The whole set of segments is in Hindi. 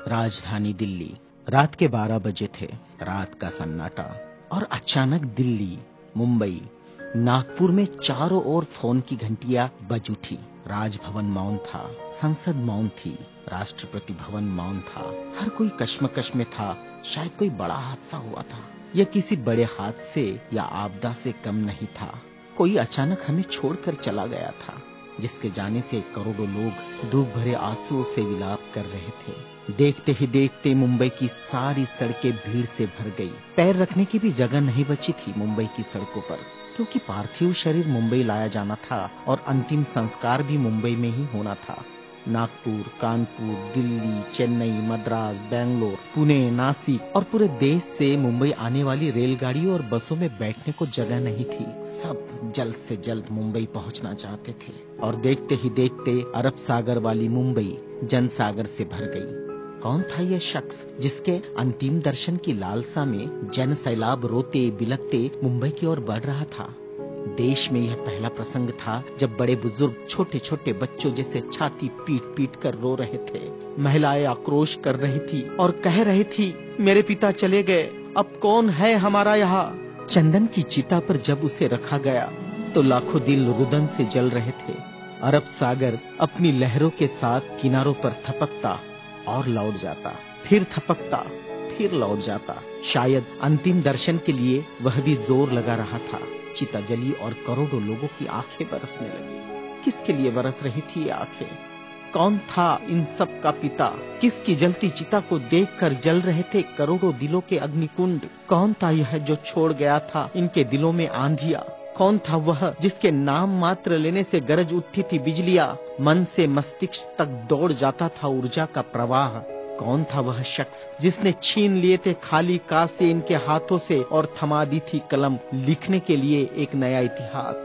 राजधानी दिल्ली। रात के 12 बजे थे। रात का सन्नाटा और अचानक दिल्ली, मुंबई, नागपुर में चारों ओर फोन की घंटियां बज उठी। राजभवन मौन था, संसद मौन थी, राष्ट्रपति भवन मौन था। हर कोई कश्मकश में था। शायद कोई बड़ा हादसा हुआ था। यह किसी बड़े हादसे या आपदा से कम नहीं था। कोई अचानक हमें छोड़कर चला गया था, जिसके जाने से करोड़ों लोग दुख भरे आंसुओं से विलाप कर रहे थे। देखते ही देखते मुंबई की सारी सड़कें भीड़ से भर गई। पैर रखने की भी जगह नहीं बची थी मुंबई की सड़कों पर, क्योंकि पार्थिव शरीर मुंबई लाया जाना था और अंतिम संस्कार भी मुंबई में ही होना था। नागपुर, कानपुर, दिल्ली, चेन्नई, मद्रास, बेंगलोर, पुणे, नासिक और पूरे देश से मुंबई आने वाली रेलगाड़ियों और बसों में बैठने को जगह नहीं थी। सब जल्द से जल्द मुंबई पहुंचना चाहते थे और देखते ही देखते अरब सागर वाली मुंबई जनसागर से भर गई। कौन था यह शख्स जिसके अंतिम दर्शन की लालसा में जन सैलाब रोते बिलखते मुंबई की ओर बढ़ रहा था? देश में यह पहला प्रसंग था जब बड़े बुजुर्ग छोटे छोटे बच्चों जैसे छाती पीट पीट कर रो रहे थे। महिलाएं आक्रोश कर रही थी और कह रही थी, मेरे पिता चले गए, अब कौन है हमारा यहाँ। चंदन की चिता पर जब उसे रखा गया तो लाखों दिल रुदन से जल रहे थे। अरब सागर अपनी लहरों के साथ किनारों पर थपकता और लौट जाता, फिर थपकता, फिर लौट जाता। शायद अंतिम दर्शन के लिए वह भी जोर लगा रहा था। चिता जली और करोड़ों लोगों की आंखें बरसने लगी। किसके लिए बरस रही थी ये आंखें? कौन था इन सब का पिता? किसकी जलती चिता को देखकर जल रहे थे करोड़ों दिलों के अग्निकुंड? कौन था यह जो छोड़ गया था इनके दिलों में आंधिया? कौन था वह जिसके नाम मात्र लेने से गरज उठती थी बिजलियां, मन से मस्तिष्क तक दौड़ जाता था ऊर्जा का प्रवाह? कौन था वह शख्स जिसने छीन लिए थे खाली कासे इनके हाथों से और थमा दी थी कलम लिखने के लिए एक नया इतिहास?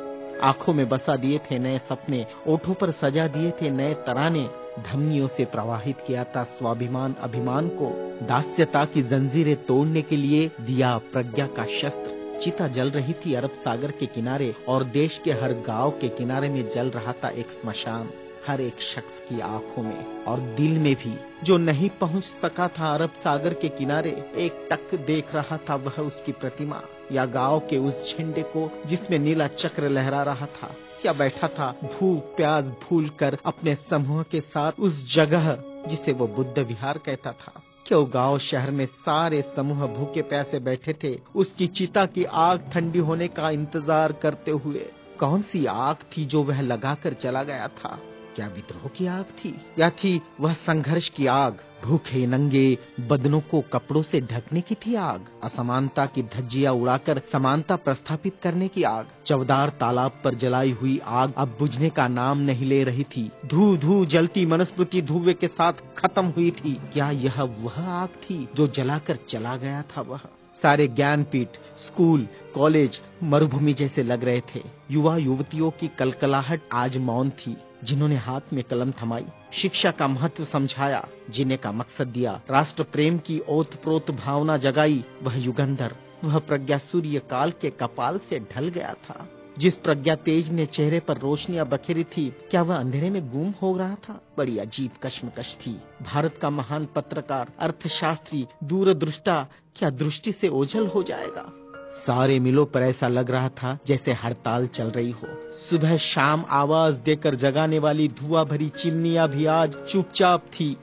आंखों में बसा दिए थे नए सपने, ओठों पर सजा दिए थे नए तराने, धमनियों से प्रवाहित किया था स्वाभिमान अभिमान को, दास्यता की जंजीरें तोड़ने के लिए दिया प्रज्ञा का शस्त्र। चिता जल रही थी अरब सागर के किनारे और देश के हर गांव के किनारे में जल रहा था एक स्मशान। हर एक शख्स की आंखों में और दिल में भी जो नहीं पहुंच सका था अरब सागर के किनारे, एक टक देख रहा था वह उसकी प्रतिमा या गांव के उस झंडे को जिसमें नीला चक्र लहरा रहा था। क्या बैठा था भूख प्यास भूल कर अपने समूह के साथ उस जगह जिसे वो बुद्ध विहार कहता था। क्यों गांव शहर में सारे समूह भूखे प्यासे बैठे थे उसकी चिता की आग ठंडी होने का इंतजार करते हुए? कौन सी आग थी जो वह लगाकर चला गया था? क्या विद्रोह की आग थी या थी वह संघर्ष की आग? भूखे नंगे बदनों को कपड़ों से ढकने की थी आग? असमानता की धज्जियां उड़ाकर समानता प्रस्थापित करने की आग? चवदार तालाब पर जलाई हुई आग अब बुझने का नाम नहीं ले रही थी। धू धू जलती मनुस्मृति धुएं के साथ खत्म हुई थी। क्या यह वह आग थी जो जलाकर चला गया था वह? सारे ज्ञानपीठ, स्कूल, कॉलेज मरुभूमि जैसे लग रहे थे। युवा युवतियों की कलकलाहट आज मौन थी। जिन्होंने हाथ में कलम थमाई, शिक्षा का महत्व समझाया, जीने का मकसद दिया, राष्ट्र प्रेम की ओतप्रोत भावना जगाई, वह युगंधर, वह प्रज्ञा सूर्य काल के कपाल से ढल गया था। जिस प्रज्ञा तेज ने चेहरे पर रोशनियां बखेरी थी, क्या वह अंधेरे में गुम हो रहा था? बड़ी अजीब कश्मकश थी। भारत का महान पत्रकार, अर्थशास्त्री, दूरदृष्टा क्या दृष्टि से ओझल हो जाएगा? सारे मिलों पर ऐसा लग रहा था जैसे हड़ताल चल रही हो। सुबह शाम आवाज देकर जगाने वाली धुआं भरी चिमनियां भी आज चुपचाप थी।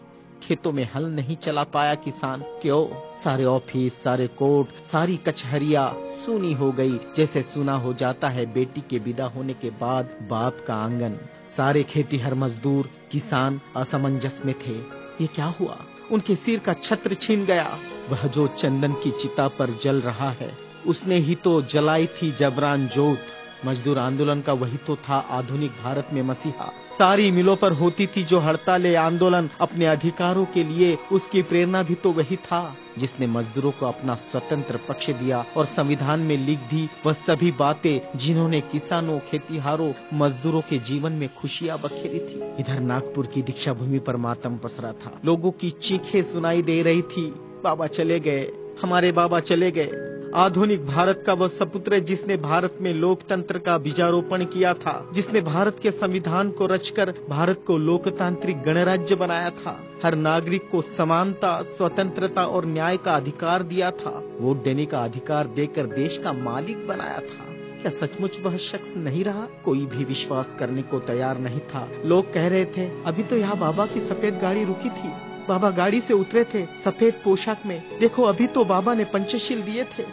खेतों में हल नहीं चला पाया किसान। क्यों? सारे ऑफिस, सारे कोर्ट, सारी कचहरियां सूनी हो गई, जैसे सुना हो जाता है बेटी के विदा होने के बाद बाप का आंगन। सारे खेतीहर मजदूर, किसान असमंजस में थे। ये क्या हुआ? उनके सिर का छत्र छीन गया। वह जो चंदन की चिता पर जल रहा है, उसने ही तो जलाई थी जबरान जोत। मजदूर आंदोलन का वही तो था आधुनिक भारत में मसीहा। सारी मिलों पर होती थी जो हड़तालें आंदोलन अपने अधिकारों के लिए, उसकी प्रेरणा भी तो वही था जिसने मजदूरों को अपना स्वतंत्र पक्ष दिया और संविधान में लिख दी वह सभी बातें जिन्होंने किसानों, खेतीहारों, मजदूरों के जीवन में खुशियां बखेरी थी। इधर नागपुर की दीक्षा भूमि पर मातम पसरा था। लोगों की चीखें सुनाई दे रही थी, बाबा चले गए, हमारे बाबा चले गए। आधुनिक भारत का वह सपुत्र है जिसने भारत में लोकतंत्र का बीजारोपण किया था, जिसने भारत के संविधान को रचकर भारत को लोकतांत्रिक गणराज्य बनाया था, हर नागरिक को समानता, स्वतंत्रता और न्याय का अधिकार दिया था, वोट देने का अधिकार देकर देश का मालिक बनाया था। क्या सचमुच वह शख्स नहीं रहा? कोई भी विश्वास करने को तैयार नहीं था। लोग कह रहे थे, अभी तो यहाँ बाबा की सफेद गाड़ी रुकी थी, बाबा गाड़ी से उतरे थे सफेद पोशाक में, देखो अभी तो बाबा ने पंचशील दिए थे।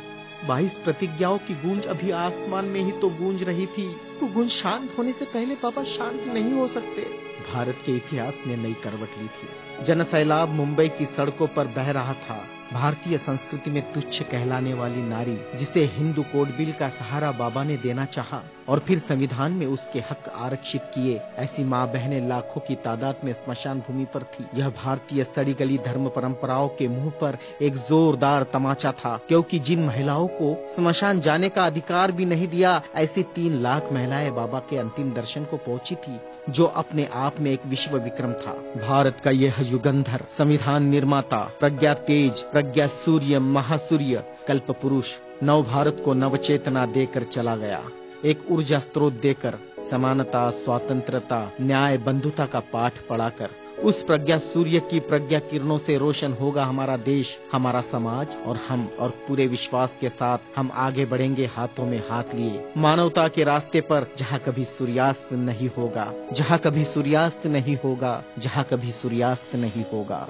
22 प्रतिज्ञाओं की गूंज अभी आसमान में ही तो गूंज रही थी। वो गूंज शांत होने से पहले बाबा शांत नहीं हो सकते। भारत के इतिहास ने नई करवट ली थी। जनसैलाब मुंबई की सड़कों पर बह रहा था। भारतीय संस्कृति में तुच्छ कहलाने वाली नारी, जिसे हिंदू कोड बिल का सहारा बाबा ने देना चाहा और फिर संविधान में उसके हक आरक्षित किए, ऐसी माँ बहनें लाखों की तादाद में स्मशान भूमि पर थी। यह भारतीय सड़ी गली धर्म परंपराओं के मुंह पर एक जोरदार तमाचा था, क्योंकि जिन महिलाओं को स्मशान जाने का अधिकार भी नहीं दिया, ऐसी 3 लाख महिलाएं बाबा के अंतिम दर्शन को पहुंची थी, जो अपने आप में एक विश्व विक्रम था। भारत का यह युगंधर, संविधान निर्माता, प्रज्ञा तेज, प्रज्ञा सूर्य, महासूर्य, कल्प पुरुष नव भारत को नव चेतना देकर चला गया। एक ऊर्जा स्रोत देकर, समानता, स्वतंत्रता, न्याय, बंधुता का पाठ पढ़ाकर, उस प्रज्ञा सूर्य की प्रज्ञा किरणों से रोशन होगा हमारा देश, हमारा समाज और हम। और पूरे विश्वास के साथ हम आगे बढ़ेंगे हाथों में हाथ लिए, मानवता के रास्ते पर, जहाँ कभी सूर्यास्त नहीं होगा, जहाँ कभी सूर्यास्त नहीं होगा, जहाँ कभी सूर्यास्त नहीं होगा।